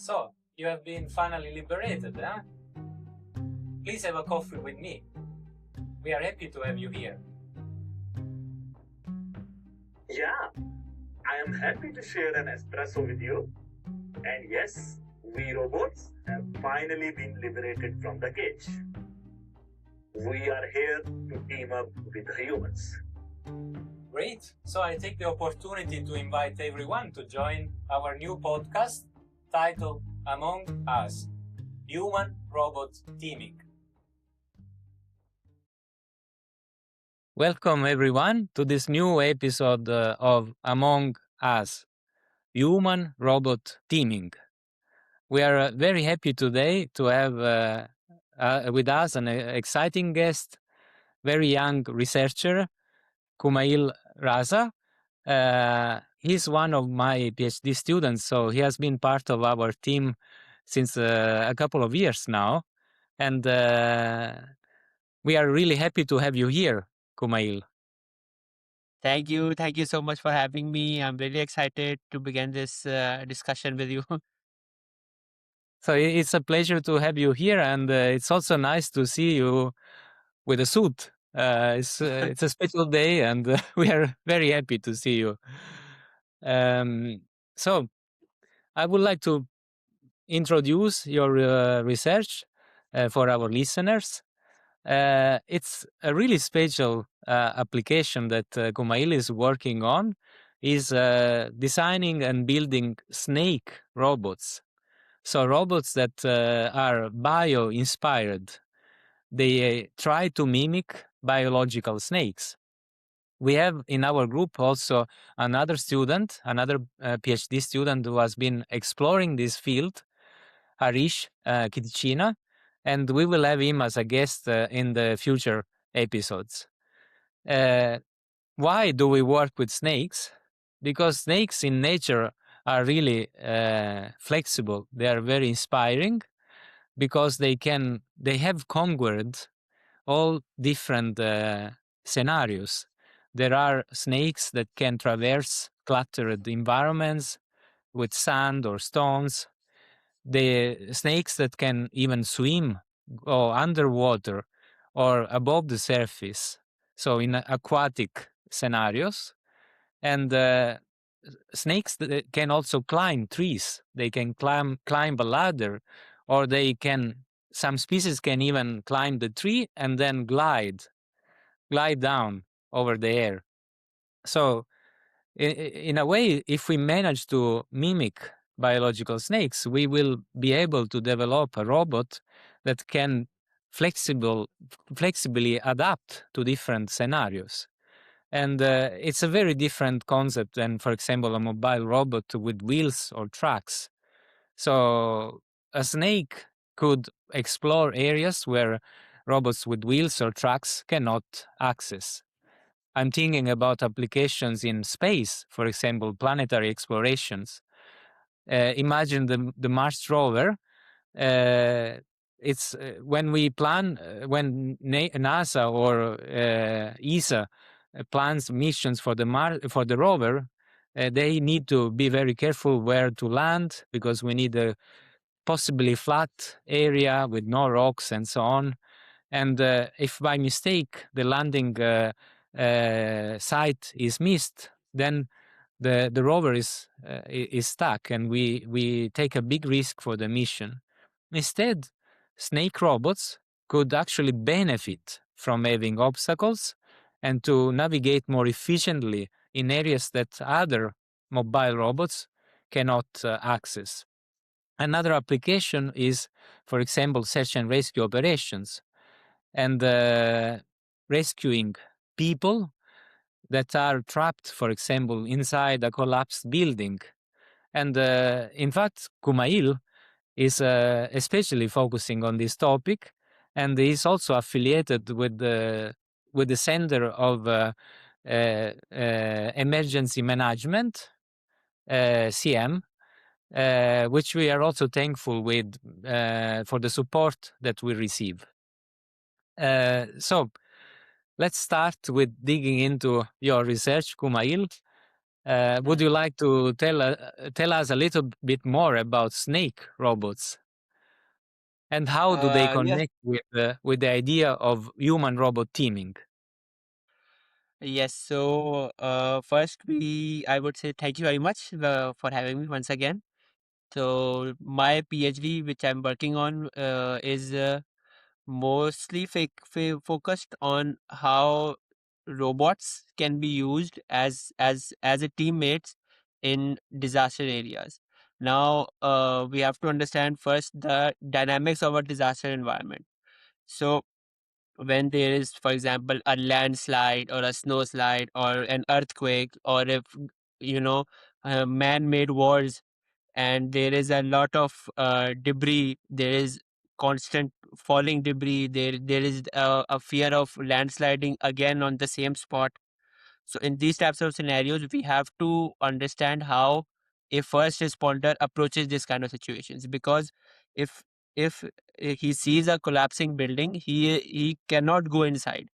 So, you have been finally liberated, huh? Please have a coffee with me. We are happy to have you here. Yeah, I am happy to share an espresso with you. And yes, we robots have finally been liberated from the cage. We are here to team up with humans. Great. So I take the opportunity to invite everyone to join our new podcast titled Among Us, Human-Robot Teaming. Welcome everyone to this new episode of Among Us, Human-Robot Teaming. We are very happy today to have with us an exciting guest, very young researcher, Kumayl Raza. He's one of my PhD students, so he has been part of our team since a couple of years now. And we are really happy to have you here, Kumayl. Thank you. Thank you so much for having me. I'm really excited to begin this discussion with you. So it's a pleasure to have you here, and it's also nice to see you with a suit. It's a special day, and we are very happy to see you. So I would like to introduce your research for our listeners. It's a really special application that Kumayl is working on, is designing and building snake robots. So robots that are bio-inspired. They try to mimic biological snakes. We have in our group also another student, another PhD student who has been exploring this field, Harish Kiticina, and we will have him as a guest in the future episodes. Why do we work with snakes? Because snakes in nature are really flexible. They are very inspiring because they have conquered all different scenarios. There are snakes that can traverse cluttered environments with sand or stones. The snakes that can even swim or underwater or above the surface, so in aquatic scenarios. And snakes that can also climb trees. They can climb a ladder, or some species can even climb the tree and then glide down over the air. So in a way, if we manage to mimic biological snakes, we will be able to develop a robot that can flexibly adapt to different scenarios. And it's a very different concept than, for example, a mobile robot with wheels or tracks. So a snake could explore areas where robots with wheels or tracks cannot access. I'm thinking about applications in space, for example, planetary explorations. Imagine the Mars rover. It's when we plan, when NASA or ESA plans missions for the rover, they need to be very careful where to land because we need a possibly flat area with no rocks and so on. And if by mistake the landing site is missed, then the rover is stuck, and we take a big risk for the mission. Instead, snake robots could actually benefit from having obstacles and to navigate more efficiently in areas that other mobile robots cannot access. Another application is, for example, search and rescue operations, and rescuing people that are trapped, for example, inside a collapsed building. And in fact, Kumayl is especially focusing on this topic, and is also affiliated with the Center of Emergency Management, CM, which we are also thankful with for the support that we receive. So let's start with digging into your research, Kumayl. Would you like to tell us a little bit more about snake robots and how do they Yes. connect with the idea of human robot teaming? Yes. So first, I would say thank you very much for having me once again. So my PhD, which I'm working on, is mostly focused on how robots can be used as a teammates in disaster areas. Now, we have to understand first the dynamics of a disaster environment. So when there is, for example, a landslide or a snowslide or an earthquake, or if you know man-made wars, and there is a lot of debris, there is constant falling debris, there is a fear of landsliding again on the same spot. So in these types of scenarios, we have to understand how a first responder approaches this kind of situations, because if if he sees a collapsing building, he cannot go inside,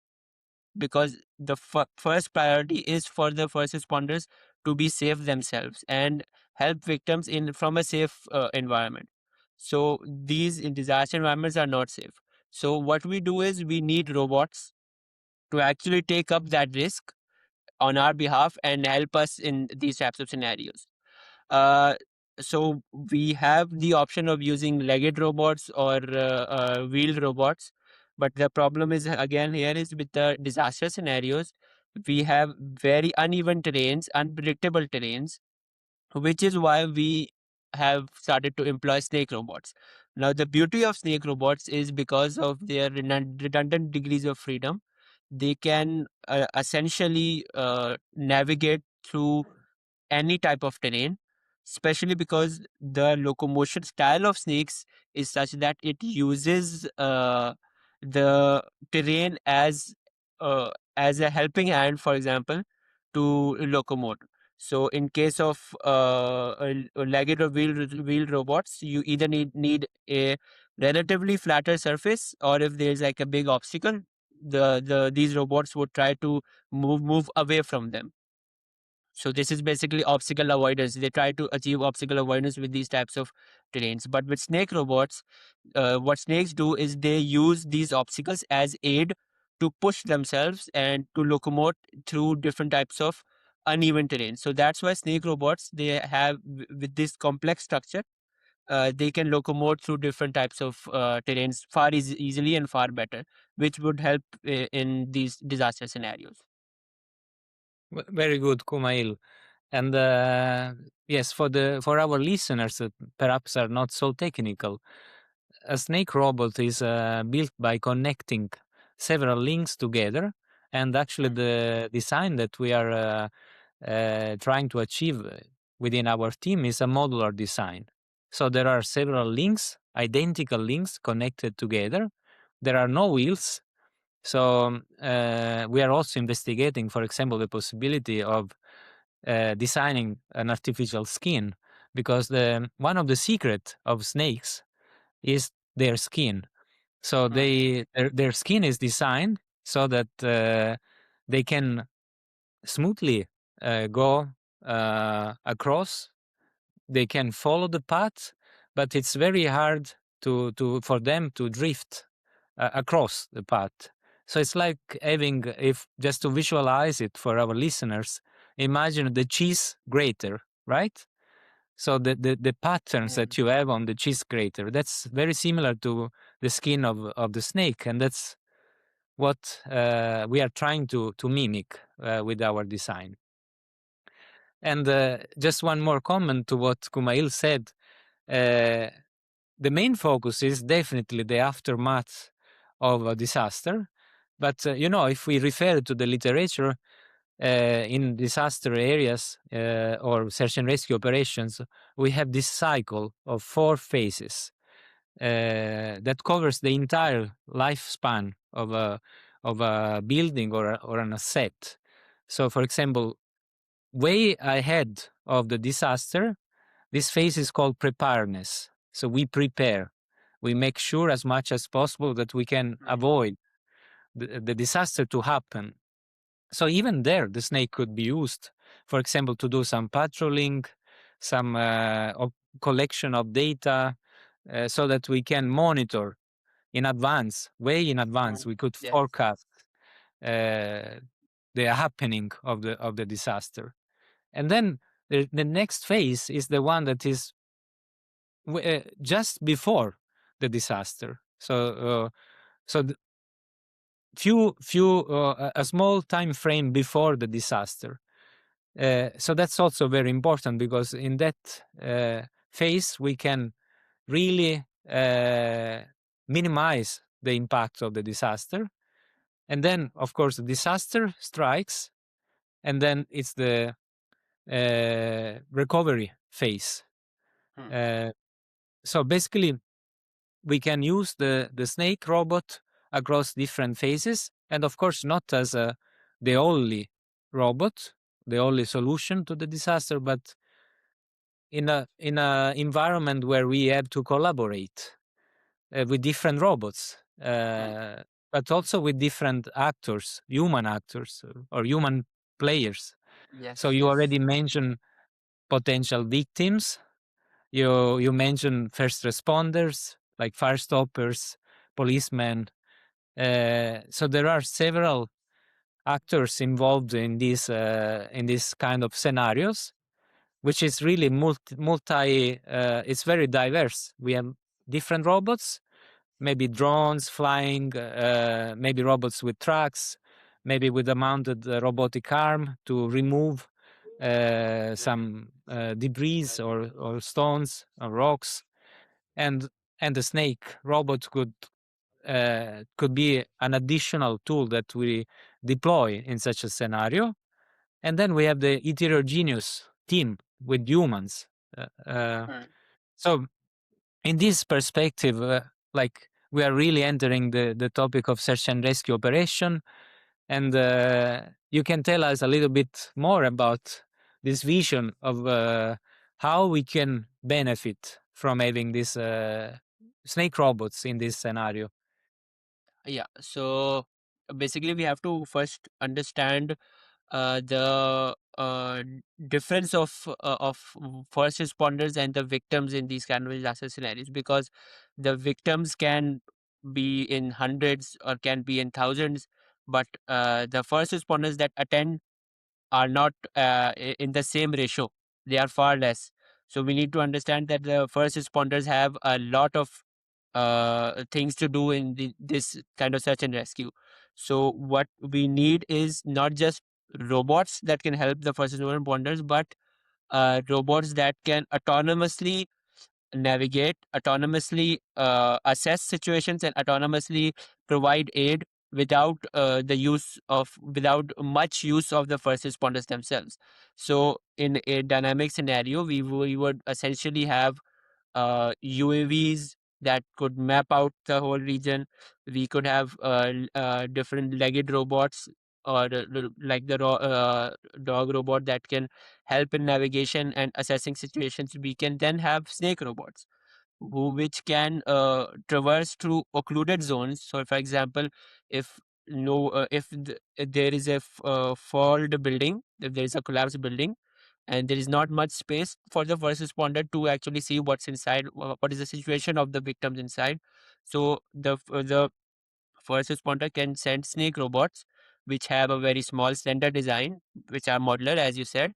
because the first priority is for the first responders to be safe themselves and help victims in from a safe environment. So these in disaster environments are not safe. So what we do is we need robots to actually take up that risk on our behalf and help us in these types of scenarios. Uh, so we have the option of using legged robots or wheeled robots, but the problem is again here is with the disaster scenarios, we have very uneven terrains, unpredictable terrains, which is why we have started to employ snake robots. Now, the beauty of snake robots is because of their redundant degrees of freedom, they can essentially navigate through any type of terrain, especially because the locomotion style of snakes is such that it uses the terrain as a helping hand, for example, to locomote. So, in case of a legged or wheeled robots, you either need a relatively flatter surface, or if there's like a big obstacle, these robots would try to move away from them. So this is basically obstacle avoidance. They try to achieve obstacle avoidance with these types of terrains. But with snake robots, what snakes do is they use these obstacles as aid to push themselves and to locomote through different types of uneven terrain. So that's why snake robots, they have with this complex structure, they can locomote through different types of terrains far easily and far better, which would help in these disaster scenarios. Very good, Kumail. And yes, for our listeners that perhaps are not so technical, a snake robot is built by connecting several links together. And actually, the design that we are trying to achieve within our team is a modular design. So there are several links, identical links connected together. There are no wheels. So we are also investigating, for example, the possibility of designing an artificial skin, because one of the secret of snakes is their skin. So their skin is designed so that they can smoothly go across. They can follow the path, but it's very hard to for them to drift across the path. So it's like having, if just to visualize it for our listeners, imagine the cheese grater, right? So the patterns that you have on the cheese grater, that's very similar to the skin of the snake, and that's what we are trying to mimic with our design. And just one more comment to what Kumail said. Uh, the main focus is definitely the aftermath of a disaster. But, if we refer to the literature in disaster areas or search and rescue operations, we have this cycle of 4 phases that covers the entire lifespan of a building or an asset. So, for example, way ahead of the disaster, this phase is called preparedness. So we prepare. We make sure as much as possible that we can avoid the disaster to happen. So even there, the snake could be used, for example, to do some patrolling, some collection of data, so that we can monitor in advance, way in advance. We could Yes. forecast uh, the happening of the disaster. And then the next phase is the one that is just before the disaster. So a small time frame before the disaster. So that's also very important, because in that phase we can really minimize the impact of the disaster. And then, of course, the disaster strikes, and then it's the recovery phase. So basically, we can use the snake robot across different phases, and of course not as the only robot, the only solution to the disaster, but in a environment where we have to collaborate with different robots, but also with different actors, human actors or human players. So Yes. you already mentioned potential victims. You mentioned first responders like fire stoppers, policemen. So there are several actors involved in this kind of scenarios, which is really multi. It's very diverse. We have different robots, maybe drones flying, maybe robots with tracks, maybe with a mounted robotic arm to remove some debris or stones or rocks, and the snake robot could be an additional tool that we deploy in such a scenario. And then we have the heterogeneous team with humans. So in this perspective, like we are really entering the topic of search and rescue operation. And you can tell us a little bit more about this vision of how we can benefit from having these snake robots in this scenario. Yeah. So basically, we have to first understand the difference of first responders and the victims in these kind of disaster scenarios, because the victims can be in hundreds or can be in thousands, but the first responders that attend are not in the same ratio. They are far less. So we need to understand that the first responders have a lot of things to do in this kind of search and rescue. So what we need is not just robots that can help the first responders, but robots that can autonomously navigate, autonomously assess situations, and autonomously provide aid without much use of the first responders themselves. So in a dynamic scenario, we would essentially have UAVs that could map out the whole region. We could have different legged robots, or like the dog robot that can help in navigation and assessing situations. We can then have snake robots which can traverse through occluded zones. So, for example, if no, if there is a failed building, if there is a collapsed building, and there is not much space for the first responder to actually see what's inside, what is the situation of the victims inside. So the first responder can send snake robots, which have a very small, slender design, which are modular, as you said,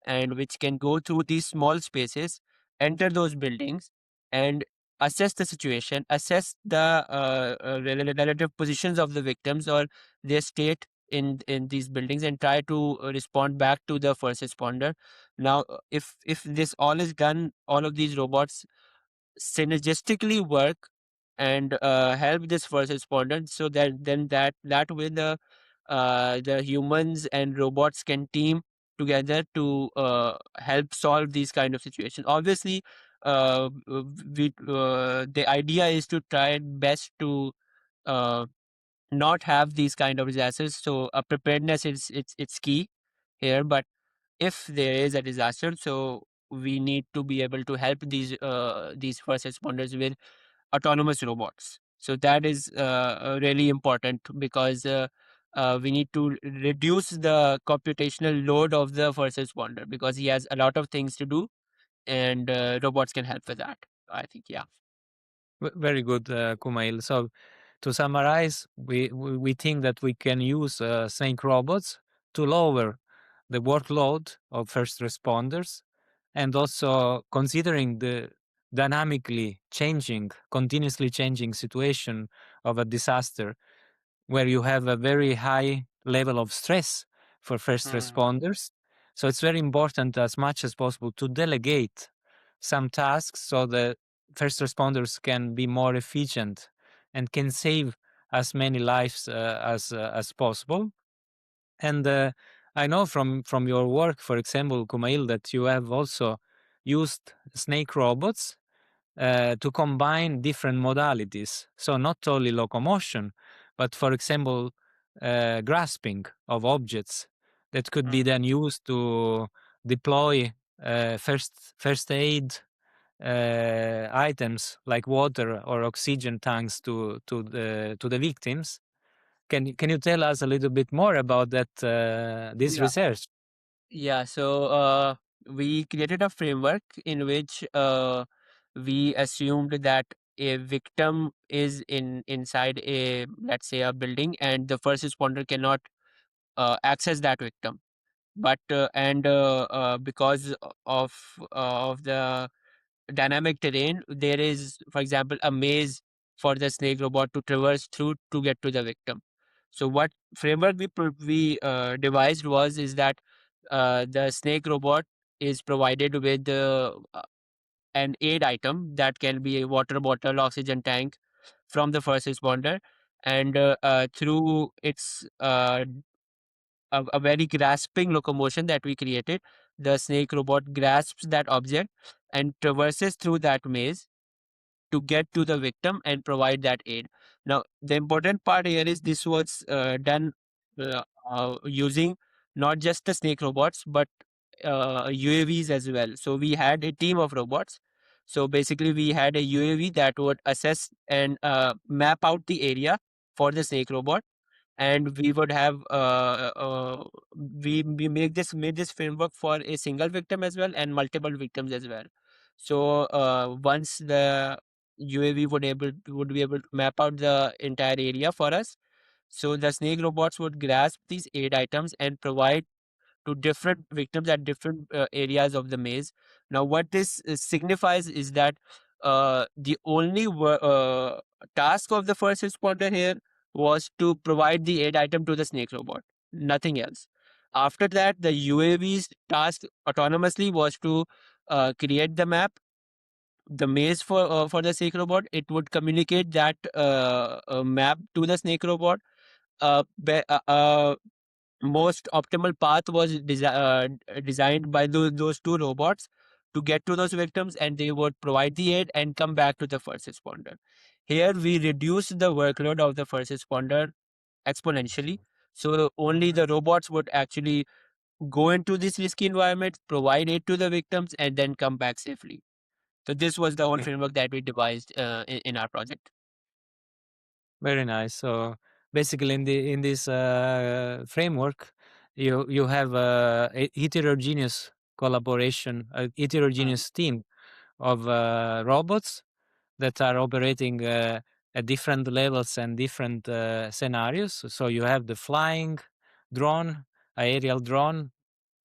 and which can go through these small spaces, enter those buildings, and assess the situation, assess the relative positions of the victims or their state in these buildings, and try to respond back to the first responder. Now, if this all is done, all of these robots synergistically work and help this first responder, so that then that way the humans and robots can team together to help solve these kind of situations. Obviously, the idea is to try best to uh, not have these kind of disasters. So preparedness is it's key here. But if there is a disaster, so we need to be able to help these first responders with autonomous robots. So that is really important, because we need to reduce the computational load of the first responder because he has a lot of things to do, and robots can help with that. I think, yeah. Very good, Kumail. So to summarize, we think that we can use snake robots to lower the workload of first responders, and also considering the dynamically changing, continuously changing situation of a disaster where you have a very high level of stress for first responders. So it's very important as much as possible to delegate some tasks so that first responders can be more efficient and can save as many lives as possible. And I know from your work, for example, Kumail, that you have also used snake robots to combine different modalities. So not only locomotion, but for example, grasping of objects that could be then used to deploy first aid items like water or oxygen tanks to the victims. Can you tell us a little bit more about that this Yeah. research? Yeah, so we created a framework in which we assumed that a victim is inside a, let's say, a building, and the first responder cannot access that victim. But because of the dynamic terrain, there is, for example, a maze for the snake robot to traverse through to get to the victim. So what framework we devised was is that the snake robot is provided with an aid item that can be a water bottle, oxygen tank from the first responder, and through its a very grasping locomotion that we created, the snake robot grasps that object and traverses through that maze to get to the victim and provide that aid. Now, the important part here is this was done using not just the snake robots, but UAVs as well. So we had a team of robots. So basically, we had a UAV that would assess and map out the area for the snake robot, and we would have we made this framework for a single victim as well and multiple victims as well. So once the UAV would be able to map out the entire area for us, so the snake robots would grasp these aid items and provide to different victims at different areas of the maze. Now, what this signifies is that the only task of the first responder here was to provide the aid item to the snake robot, nothing else. After that, the UAV's task autonomously was to create the map, the maze for the snake robot. It would communicate that map to the snake robot. Most optimal path was designed by those two robots to get to those victims, and they would provide the aid and come back to the first responder. Here we reduce the workload of the first responder exponentially, so only the robots would actually go into this risky environment, provide aid to the victims, and then come back safely. So this was the whole framework that we devised in our project. Very nice. So basically, in this framework, you have a heterogeneous collaboration, a heterogeneous team of robots that are operating at different levels and different scenarios. So you have the flying drone, aerial drone,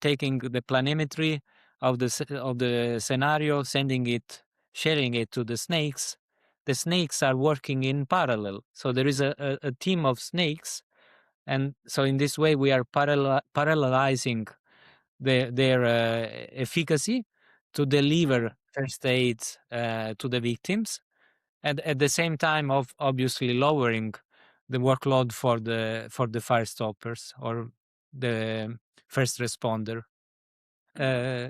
taking the planimetry of the scenario, sending it, sharing it to the snakes. The snakes are working in parallel, so there is a team of snakes, and so in this way we are parallelizing their efficacy to deliver first aid to the victims, and at the same time of obviously lowering the workload for the fire stoppers or the first responder. Uh,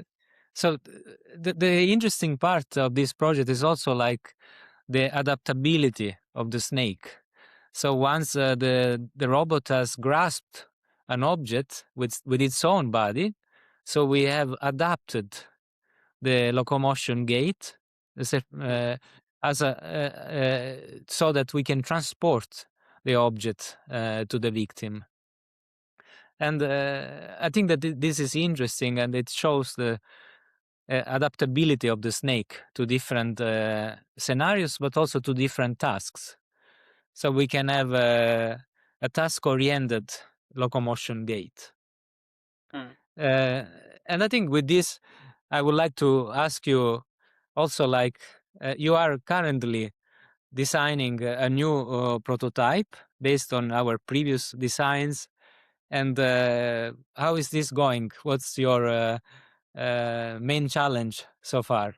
so the interesting part of this project is also like the adaptability of the snake. So once the robot has grasped an object with its own body, so we have adapted the locomotion gate as so that we can transport the object to the victim. And I think that this is interesting, and it shows the adaptability of the snake to different scenarios, but also to different tasks. So we can have a task-oriented locomotion gait. And I think with this, I would like to ask you also, like, you are currently designing a new prototype based on our previous designs. And how is this going? What's your main challenge so far?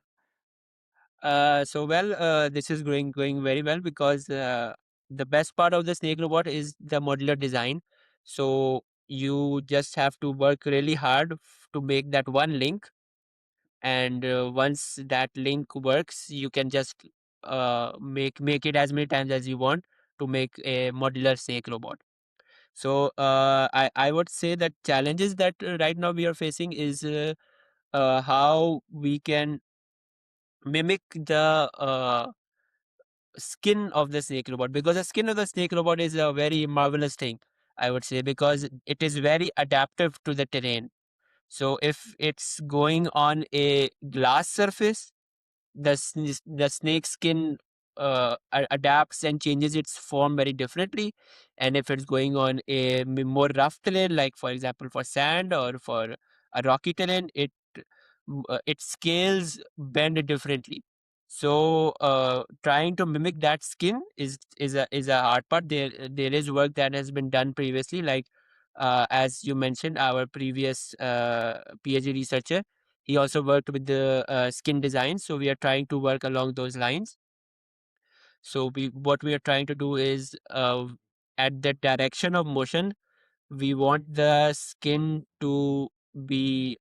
This is going very well because the best part of the snake robot is the modular design. So you just have to work really hard to make that one link, and once that link works, you can just make it as many times as you want to make a modular snake robot. So I would say that challenges that right now we are facing is how we can mimic the skin of the snake robot, because the skin of the snake robot is a very marvelous thing, I would say, because it is very adaptive to the terrain. So if it's going on a glass surface, the snake skin adapts and changes its form very differently. And if it's going on a more rough terrain, like for example for sand or for a rocky terrain, its scales bend differently. So trying to mimic that skin is a hard part. There is work that has been done previously, like as you mentioned, our previous PhD researcher, he also worked with the skin design. So we are trying to work along those lines. So what we are trying to do is at the direction of motion, we want the skin to be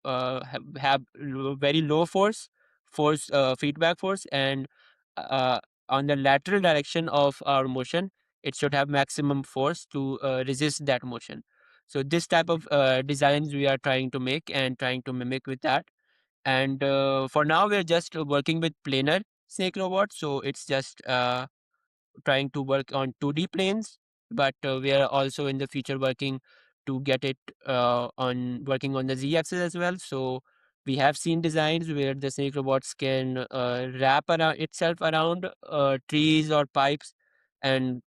have very low force feedback force, and uh, on the lateral direction of our motion, it should have maximum force to resist that motion. So this type of designs we are trying to make and trying to mimic with that. And for now we're just working with planar snake robot, so it's just trying to work on 2D planes, but we are also in the future working to get it on working on the z-axis as well. So we have seen designs where the snake robots can wrap around itself around trees or pipes, and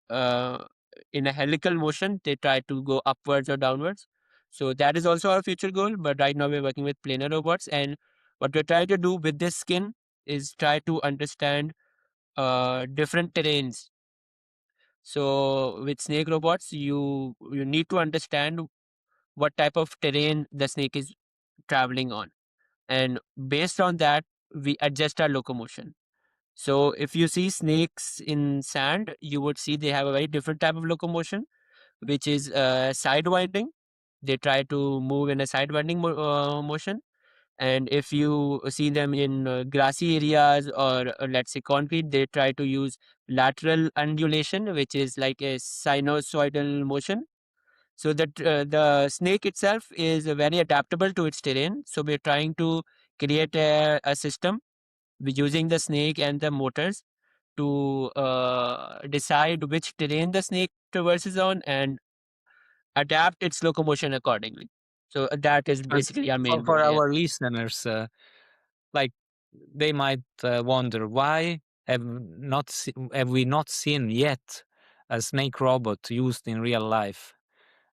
in a helical motion they try to go upwards or downwards. So that is also our future goal, but right now we're working with planar robots. And what we're trying to do with this skin is try to understand different terrains. So with snake robots, you need to understand what type of terrain the snake is traveling on, and based on that, we adjust our locomotion. So if you see snakes in sand, you would see they have a very different type of locomotion, which is sidewinding. They try to move in a sidewinding motion. And if you see them in grassy areas or let's say concrete, they try to use lateral undulation, which is like a sinusoidal motion. So that the snake itself is very adaptable to its terrain. So we're trying to create a system using the snake and the motors to decide which terrain the snake traverses on and adapt its locomotion accordingly. So that is And basically our main for goal. Yeah. our listeners, like, they might wonder, why have we not seen yet a snake robot used in real life?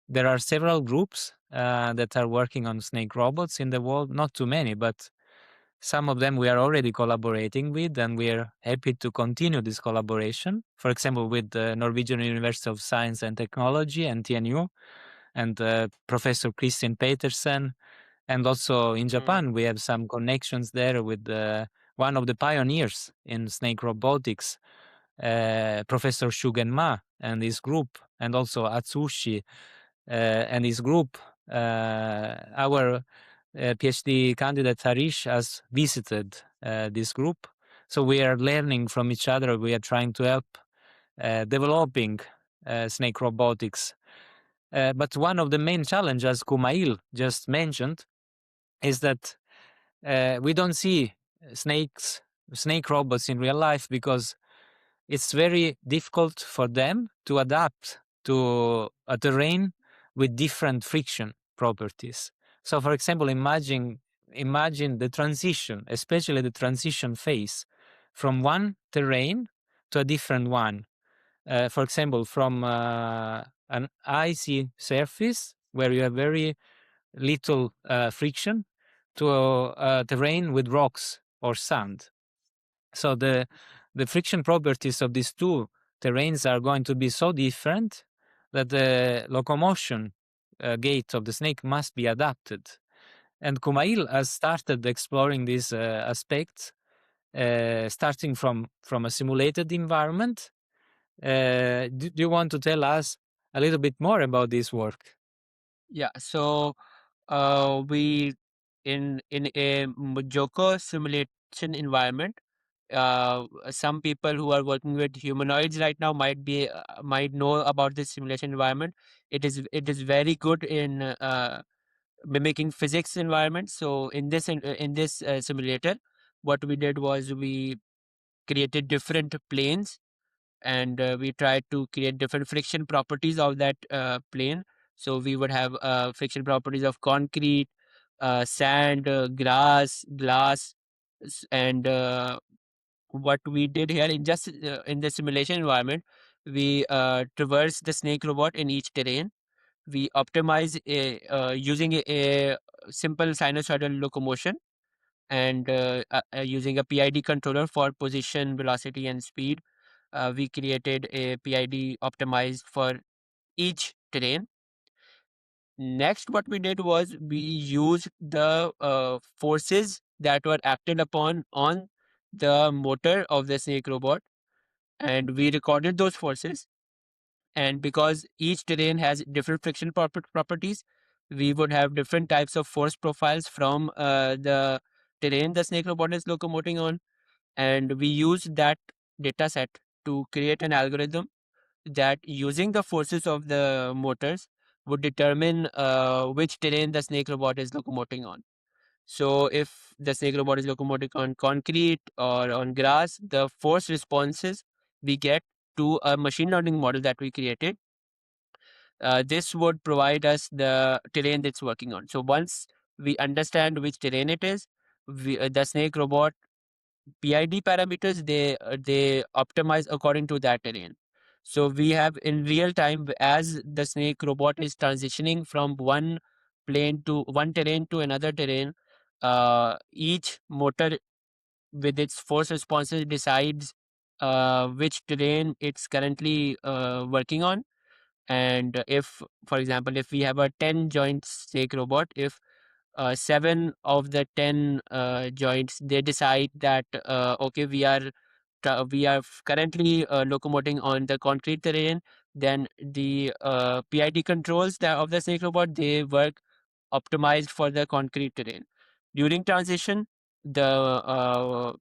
There are several groups that are working on snake robots in the world. Not too many, but some of them we are already collaborating with, and we are happy to continue this collaboration. For example, with the Norwegian University of Science and Technology, NTNU, and Professor Christian Petersen. And also in Japan, we have some connections there with one of the pioneers in snake robotics, Professor Shugen Ma and his group, and also Atsushi and his group. Our PhD candidate Harish has visited this group. So we are learning from each other. We are trying to help developing snake robotics. But one of the main challenges, as Kumail just mentioned, is that we don't see snake robots in real life, because it's very difficult for them to adapt to a terrain with different friction properties. So, for example, imagine the transition, especially the transition phase from one terrain to a different one. For example, from an icy surface where you have very little friction to a terrain with rocks or sand. So the friction properties of these two terrains are going to be so different that the locomotion gait of the snake must be adapted. And Kumail has started exploring these aspects, starting from a simulated environment. Do you want to tell us a little bit more about this work? Yeah. So we in a Mojoko simulation environment, some people who are working with humanoids right now might know about this simulation environment. It is very good in mimicking physics environment. So in this simulator, what we did was we created different planes, and we tried to create different friction properties of that plane. So we would have friction properties of concrete, sand, grass, glass, and what we did here in the simulation environment, we traverse the snake robot in each terrain. We optimize using a simple sinusoidal locomotion, and using a PID controller for position, velocity, and speed. We created a PID optimized for each terrain. Next, what we did was we used the forces that were acted upon on the motor of the snake robot, and we recorded those forces. And because each terrain has different friction properties, we would have different types of force profiles from the terrain the snake robot is locomoting on. And we use that data set to create an algorithm that, using the forces of the motors, would determine which terrain the snake robot is locomoting on. So if the snake robot is locomoting on concrete or on grass, the force responses we get to a machine learning model that we created, this would provide us the terrain that's working on. So once we understand which terrain it is, the snake robot PID parameters, they optimize according to that terrain. So we have in real time, as the snake robot is transitioning from one terrain to another terrain, each motor with its force responses decides which terrain it's currently working on. And if, for example, if we have a 10 joint snake robot, if 7 of the 10 joints, they decide that okay, we are currently locomoting on the concrete terrain, then the PID controls of the snake robot, they work optimized for the concrete terrain. During transition, the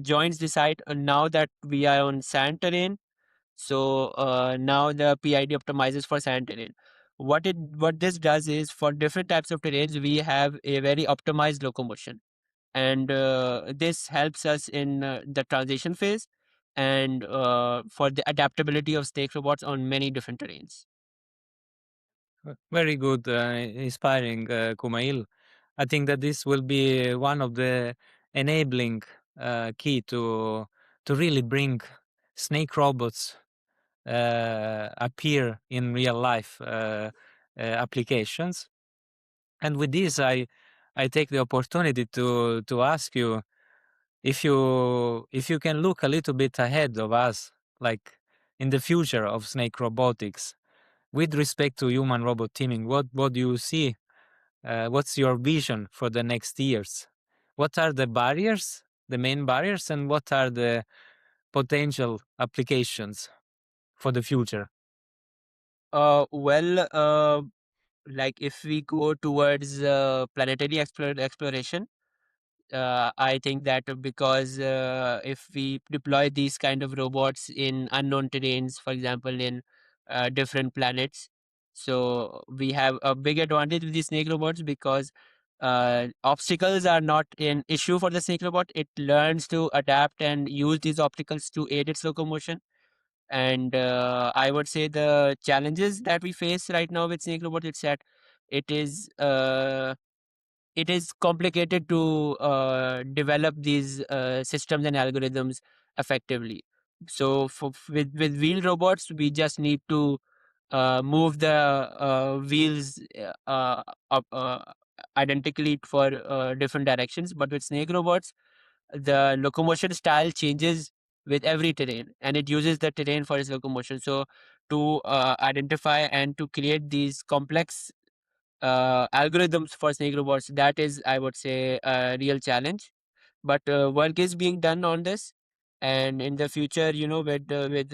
joints decide, now that we are on sand terrain, so now the PID optimizes for sand terrain. What this does is, for different types of terrains, we have a very optimized locomotion, and this helps us in the transition phase, and for the adaptability of snake robots on many different terrains. Very good, inspiring, Kumail. I think that this will be one of the enabling key to really bring snake robots appear in real life applications. And with this, I take the opportunity to ask you if you can look a little bit ahead of us, like in the future of snake robotics, with respect to human robot teaming. What do you see? What's your vision for the next years? What are the barriers, the main barriers, and what are the potential applications for the future? Well, like if we go towards planetary exploration, I think that because if we deploy these kind of robots in unknown terrains, for example, in different planets, so we have a big advantage with these snake robots, because obstacles are not an issue for the snake robot. It learns to adapt and use these obstacles to aid its locomotion. And I would say the challenges that we face right now with snake robot, it's that it is uh, it is complicated to develop these systems and algorithms effectively. So with wheel robots, we just need to move the wheels up, identically for different directions. But with snake robots, the locomotion style changes with every terrain, and it uses the terrain for its locomotion. So to identify and to create these complex algorithms for snake robots, that is, I would say, a real challenge. But work is being done on this, and in the future, with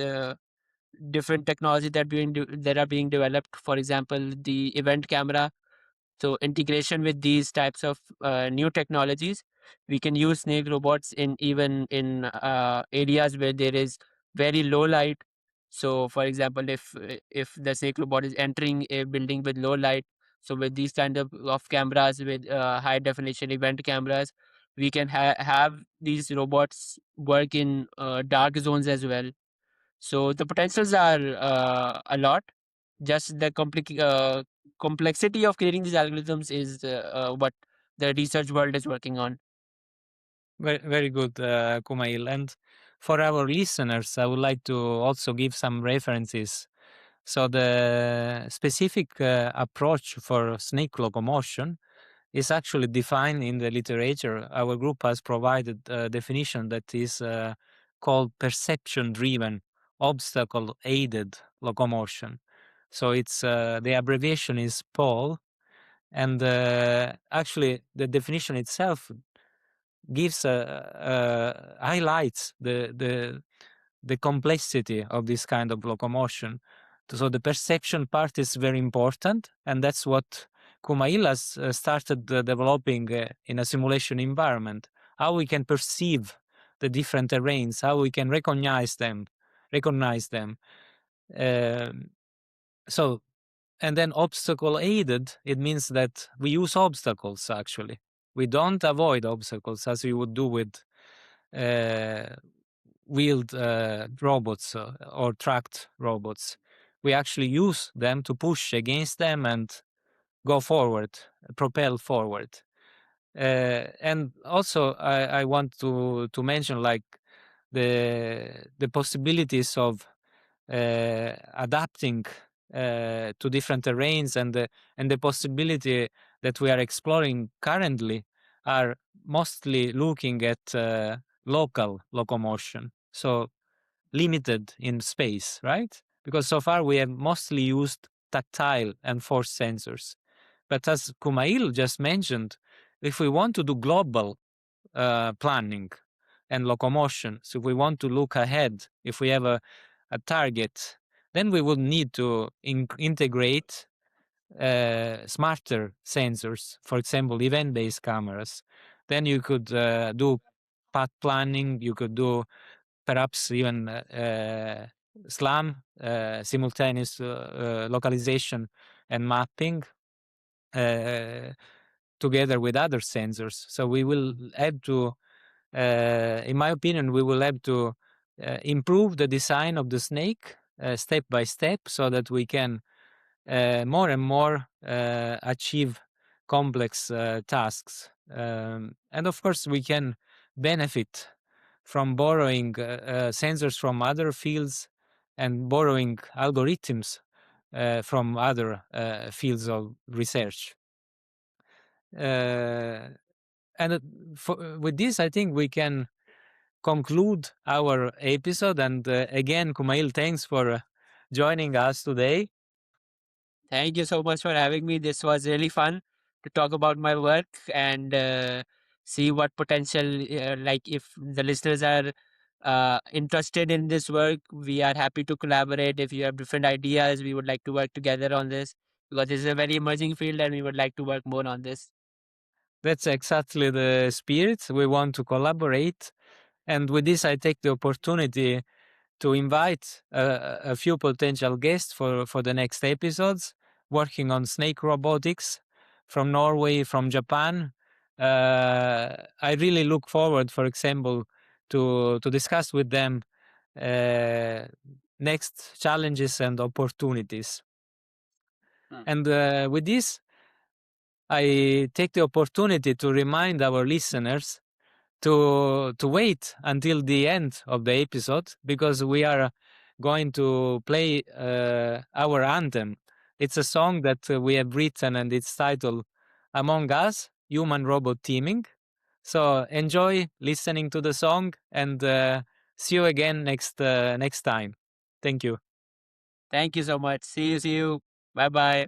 different technology that are being developed, for example, the event camera, so integration with these types of new technologies, we can use snake robots in even in areas where there is very low light. So, for example, if the snake robot is entering a building with low light, so with these kind of cameras, with high definition event cameras, we can have these robots work in dark zones as well. So the potentials are a lot. Just the complexity of creating these algorithms is what the research world is working on. Very, very good, Kumail. And for our listeners, I would like to also give some references. So the specific approach for snake locomotion is actually defined in the literature. Our group has provided a definition that is called perception-driven, obstacle-aided locomotion. So it's the abbreviation is PAUL, and actually the definition itself gives highlights the complexity of this kind of locomotion. So the perception part is very important, and that's what Kumail has started developing in a simulation environment. How we can perceive the different terrains, how we can recognize them. Um, so, and then obstacle aided, it means that we use obstacles actually. We don't avoid obstacles as we would do with uh, wheeled robots or tracked robots. We actually use them to push against them and go forward, propel forward. And also, I want to mention like the possibilities of adapting to different terrains, and the possibility that we are exploring currently are mostly looking at local locomotion, so limited in space, right? Because so far we have mostly used tactile and force sensors. But as Kumail just mentioned, if we want to do global planning and locomotion, so if we want to look ahead, if we have a target, then we would need to integrate smarter sensors, for example, event-based cameras. Then you could do path planning, you could do perhaps even SLAM, simultaneous localization and mapping together with other sensors. So we will have to, in my opinion, we will have to improve the design of the snake step by step so that we can more and more achieve complex tasks. And of course, we can benefit from borrowing sensors from other fields and borrowing algorithms from other fields of research. And with this, I think we can conclude our episode. And again, Kumail, thanks for joining us today. Thank you so much for having me. This was really fun to talk about my work and see what potential, like if the listeners are interested in this work, we are happy to collaborate. If you have different ideas, we would like to work together on this because this is a very emerging field and we would like to work more on this. That's exactly the spirit. We want to collaborate. And with this, I take the opportunity to invite a few potential guests for the next episodes, working on snake robotics from Norway, from Japan. I really look forward, for example, to discuss with them uh, next challenges and opportunities. Hmm. And with this, I take the opportunity to remind our listeners to wait until the end of the episode, because we are going to play our anthem. It's a song that we have written, and it's titled "Among Us: Human Robot Teaming." So enjoy listening to the song, and see you again next time. Thank you. Thank you so much. See you. Bye bye.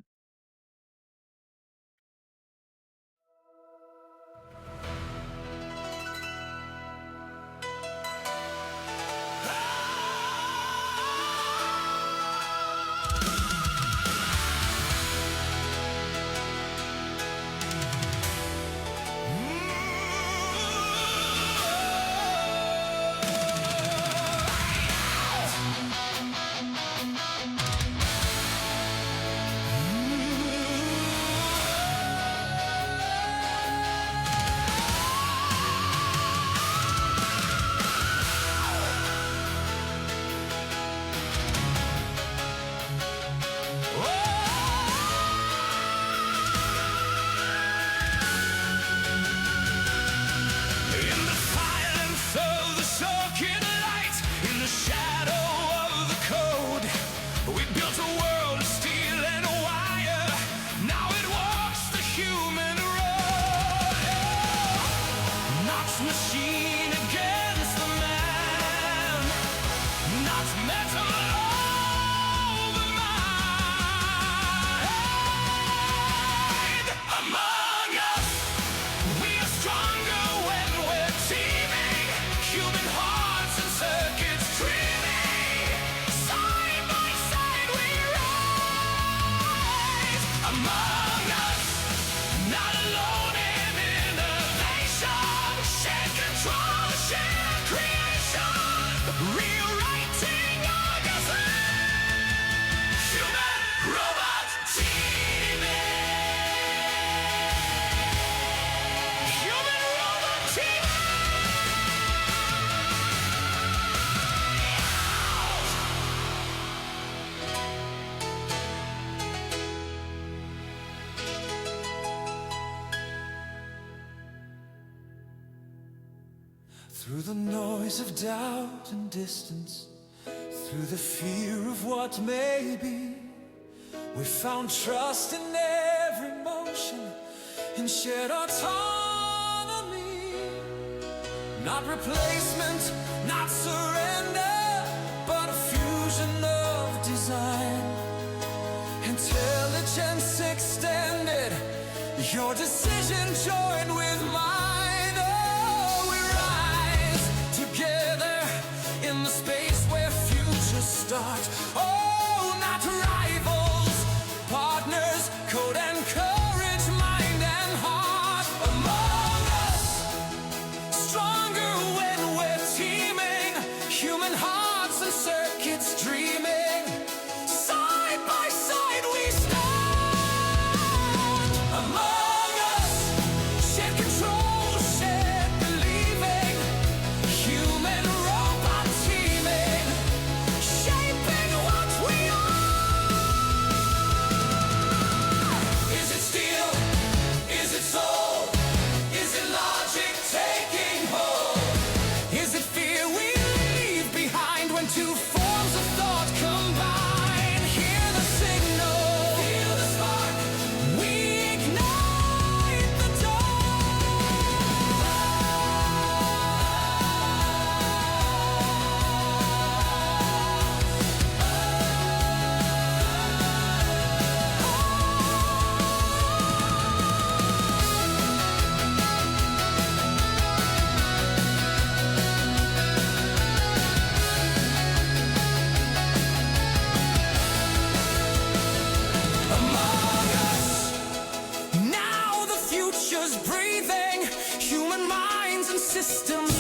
Through the noise of doubt and distance, through the fear of what may be, we found trust in every motion, in shared autonomy. Not replacement, not surrender, but a fusion of design. Intelligence extended, your decision joined with mine. Oh, we rise together in the space where futures start. Oh, not rivals, partners, code and courage, mind and heart. Among us, stronger when we're teaming, human hearts and circuits dreaming. Side by side we stand. Among us, shared control, shared believing, human robot teaming, shaping what we are. Is it steel? Is it soul? Is it logic taking hold? Is it fear we leave behind when two forms of thought combine? Hear the signal, feel the spark, we ignite the among us. Now the future's breathing, human minds and systems